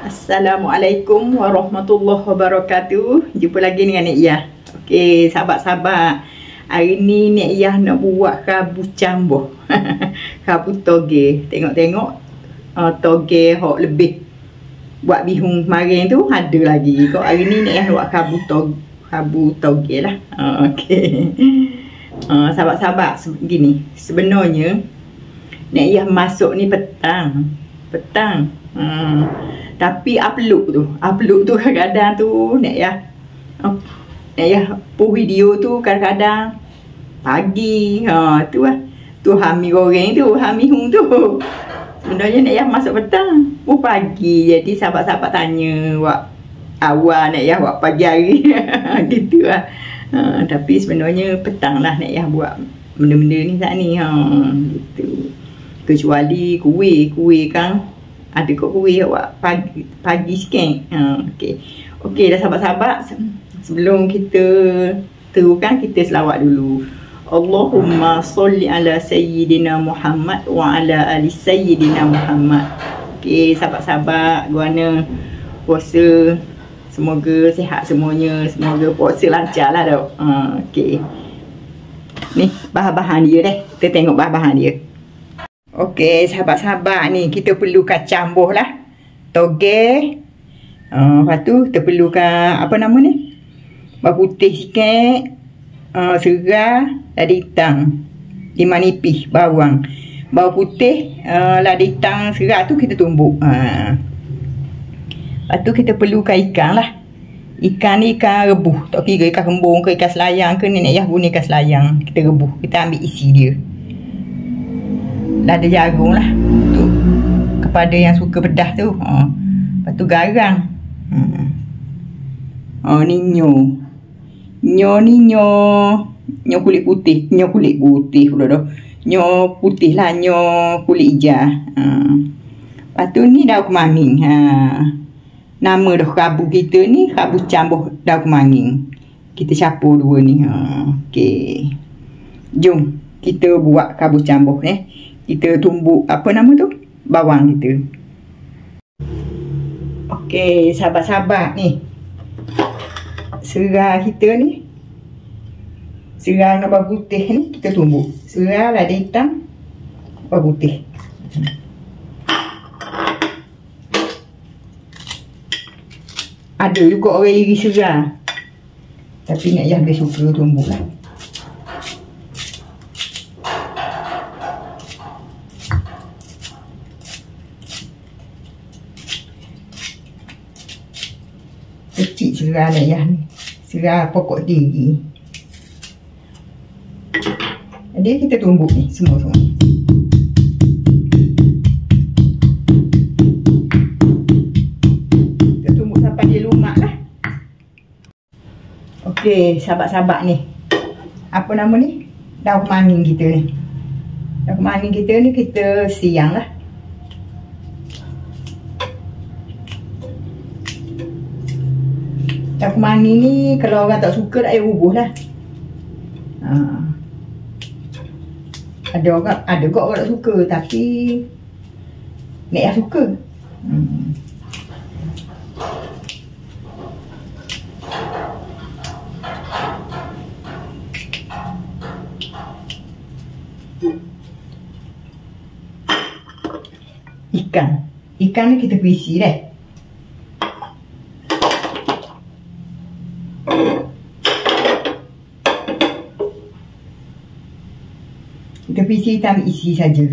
Assalamualaikum warahmatullahi wabarakatuh. Jumpa lagi dengan Nek Iyah. Okey, sahabat-sahabat. Hari ni Nek Iyah nak buat rabu cambuh. Rabu toge. Tengok-tengok toge hok lebih buat bihun kemarin tu ada lagi. Kok hari ni Nek Iyah buat rabu toge lah. Okey. Sahabat-sahabat, gini. Sebenarnya Nek Iyah masuk ni petang. Tapi upload tu kadang-kadang tu Nek Iyah pun video tu kadang-kadang pagi. Tu lah. Tu hami goreng tu, hami hung tu. Sebenarnya Nek Iyah masuk petang, pun pagi. Jadi sahabat-sahabat tanya wak awal Nek Iyah wak pagi hari. Gitu lah. Tapi sebenarnya petang lah Nek Iyah buat benda-benda ni saat ni. Gitu. Kecuali kuih kan ada kot kuih awak pagi sikit. Okey dah sahabat-sahabat, sebelum kita teruskan kita selawat dulu. Allahumma salli ala sayyidina Muhammad wa ala ali sayyidina Muhammad. Okey sahabat-sahabat, guana puasa semoga sihat semuanya, semoga puasa lancar lah dok. Okey. Ni bahan-bahan dia deh. Kita tengok bahan-bahan dia. Okey, sahabat-sahabat ni kita perlu kacang boh lah. Toge. Lepas tu kita perlukan apa nama ni? Bawang putih sikit. Serai, lada hitam. 5 nipis bawang. Bawang putih, lada hitam, serai tu kita tumbuk. Lepas tu kita perlukan ikan lah. Ikan ni ikan rebus. Tak kira ikan kembung ke ikan selayang ke, Nek Iyah guna ikan selayang. Kita rebus. Kita ambil isi dia. Lada jagung lah tu kepada yang suka pedas tu. Lepas tu garam. Ni nyo ni nyo kulit putih. Nyo kulit putih pula dah. Nyo putih lah, nyo kulit hijau. Lepas tu ni daun kemangi. Nama dah rabu kita ni rabu cambuh daun kemangi. Kita capur dua ni. Okey. Jom kita buat rabu cambuh ni. Kita tumbuk apa nama tu? Bawang kita. Okey, sahabat-sahabat ni. Serai kita ni. Serai dengan bawang putih ni kita tumbuk. Serai, lada hitam, bawang putih. Ada juga orang iri serai. Tapi Nek Iyah lebih suka tumbuk lah. Kecil serai Nek Iyah ni. Serai pokok tinggi. Jadi kita tumbuk ni semua. Kita tumbuk sampai dia lumak lah. Okey sahabat-sahabat ni. Apa nama ni? Daun kemangi kita ni. Daun kemangi kita ni kita siang lah. Daun kemangi ni kalau orang tak suka tak payah bubuh lah. Ada kok orang tak suka, tapi Nek Iyah suka. Ikan ni kita perisi deh. Kita perisi, kita ambil isi saja.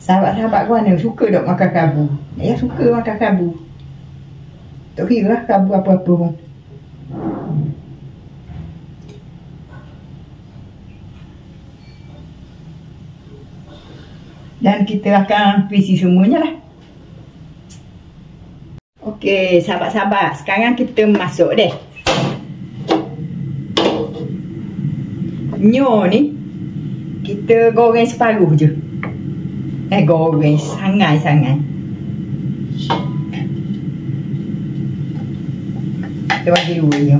Sahabat-sahabat mana suka dok makan rabu? Nek Iyah suka makan rabu. Tak kira lah rabu apa-apa pun. Dan kita akan perisi semuanya lah. Okey, sahabat-sahabat, sekarang kita masuk deh. Nyo ni kita goreng separuh je. Goreng sangat-sangat. Kita bagi dua nyo.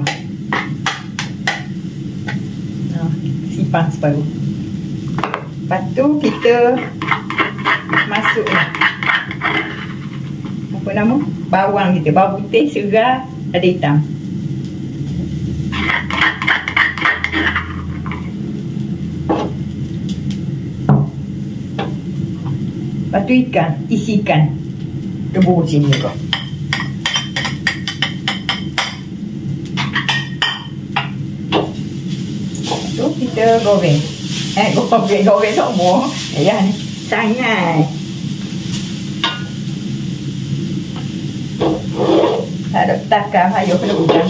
simpang separuh. Lepas tu kita masuk apa nama? Bawang kita, bawang putih, segar, ada hitam. Lepas tu ikan, isi ikan. Rebus sini juga. Tu kita goreng. Goreng semua. Ya ni. Sangat. Tak ada takar, ayo kena buka.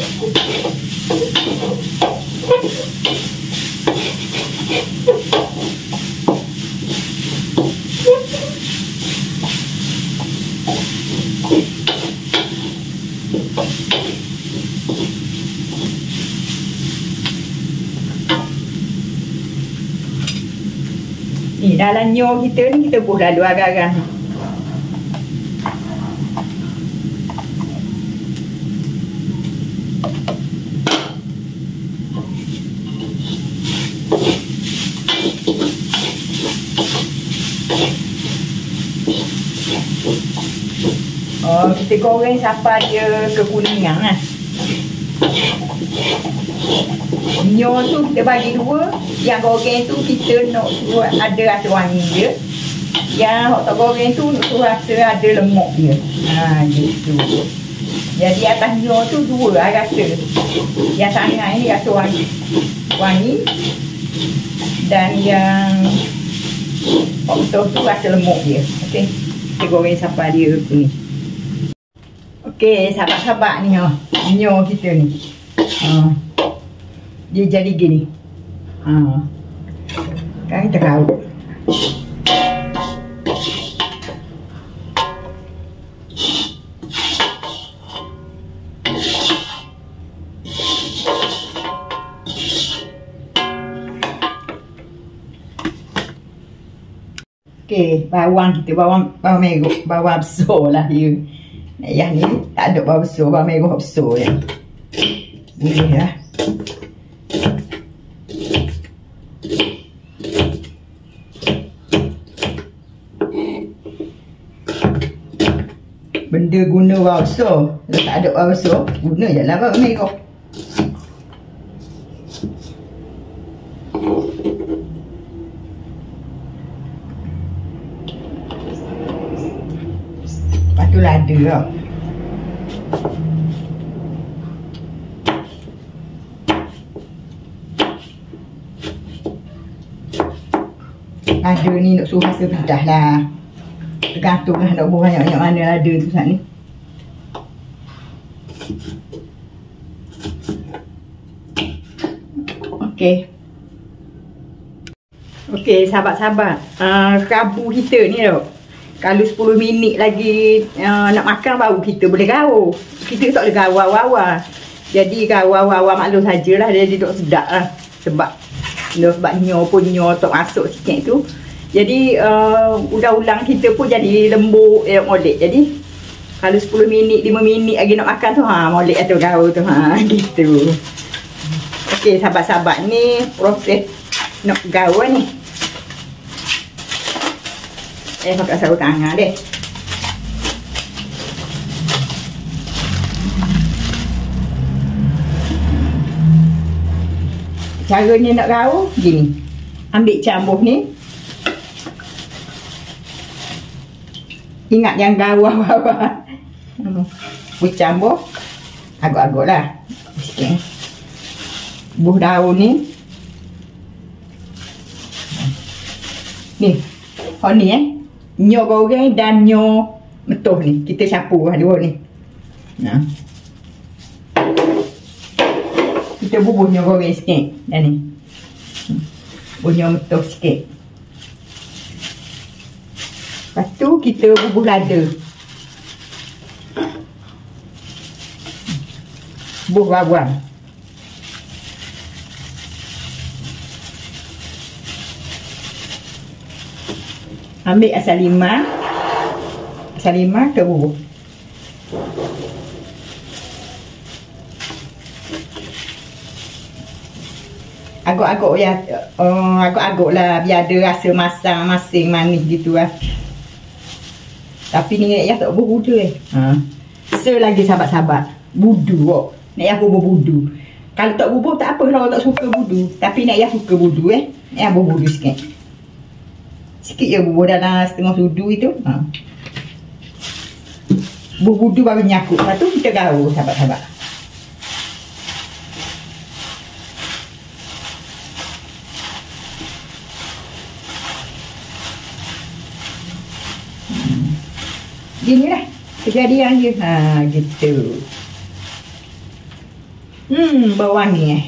Ni dalam nyo kita ni kita buh lalu agak-agak. Oh, kita goreng sampai dia kekuningan lah. Nyo tu kita bagi dua. Yang goreng tu kita nak suruh ada rasa wangi dia. Yang tak goreng tu nak suruh rasa ada lemak dia. Ha, gitu. Jadi atas nyo tu dua lah rasa. Yang sangat ni rasa wangi. Dan yang betul tu rasa lemak dia. Okey. Kita goreng sampai dia ni. Okey, sahabat-sahabat ni nyo kita ni. Dia jadi gini. Kan kita kau. Okey, bawang kita, bawang merah, bawang besar lah dia. Yang ni tak ada bawang besar, bawang merah besar ya. Boleh lah. Benda guna bawang besar. Kalau tak ada bawang besar, guna je lah bawang merah. Lepas tu lada lah. Lada ni nak suruh rasa pedas lah. Tergantung lah nak buat banyak-banyak mana lada tu saat ni. Okey, sahabat-sahabat, Rabu kita ni tau, kalau 10 minit lagi nak makan baru kita boleh gaul. Kita tak boleh gaul awal-awal. Jadi gaul awal-awal maklum sajalah, jadi tak sedap lah. Sebab nyo pun nyo tak masuk sikit tu. Jadi ulang-ulang kita pun jadi lembut, molek. Jadi kalau 10 minit, 5 minit lagi nak makan tu, molek atau gaul tu, gitu. Okey, sahabat-sahabat, ni proses nak gaul ni. Pakai sarung tangan deh. Caranya nak gaul gini. Ambil cambuh ni. Ingat yang gaul awal-awal. Cambuh agak-agak lah. Sikit. Buh daun ni. Ni. Oh ni nyo goreng dan nyo metuh ni. Kita campur dua ni. Nah. Kita bubuh nyo goreng sikit. Dan ni. Bubuh nyo metuh sikit. Lepas tu kita bubuh lada. Bubuh bawang. Ambil asam lima. Asam lima kita bubuh. agak-agak ya, agak-agak lah biar ada rasa masing manis gitu lah. Tapi ni Nek Yah tak berbudu selagi sahabat-sahabat budu kok. Nek Yah budu. Kalau tak bubur tak apa kalau tak suka budu. Tapi Nek Yah suka budu Nek Yah budu sikit. Sikit je bubur dalam setengah sudu itu. Budu baru nyakut. Lepas tu kita gaul sahabat-sahabat. Gini lah kejadian je. Gitu. Bau wangi.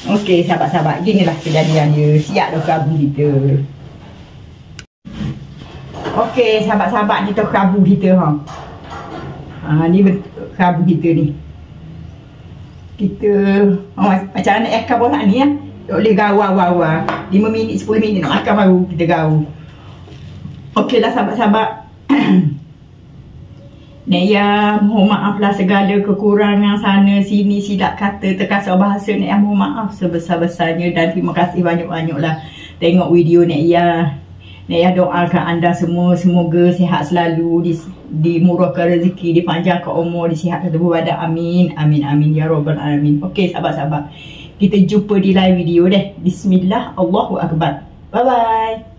Okey sahabat-sahabat, ginilah kejadian dia. Siap dah kerabu kita. Okey sahabat-sahabat, kita kerabu kita ni kerabu kita ni. Kita macam mana nak akan bola ni boleh gaul 5 minit 10 minit nak makan baru kita gaul. Okey lah sahabat-sahabat. Nek Yah mohon maaf lah segala kekurangan sana sini, silap kata, terkasar bahasa. Nek Yah mohon maaf sebesar-besarnya dan terima kasih banyak-banyak lah tengok video Nek Yah. Nek Yah doakan anda semua semoga sihat selalu, dimurahkan rezeki, dipanjangkan umur, disihatkan tubuh badan. Amin amin amin ya rabbal alamin. Okey sahabat-sahabat, kita jumpa di live video deh. Bismillah, Allahu akbar. Bye bye.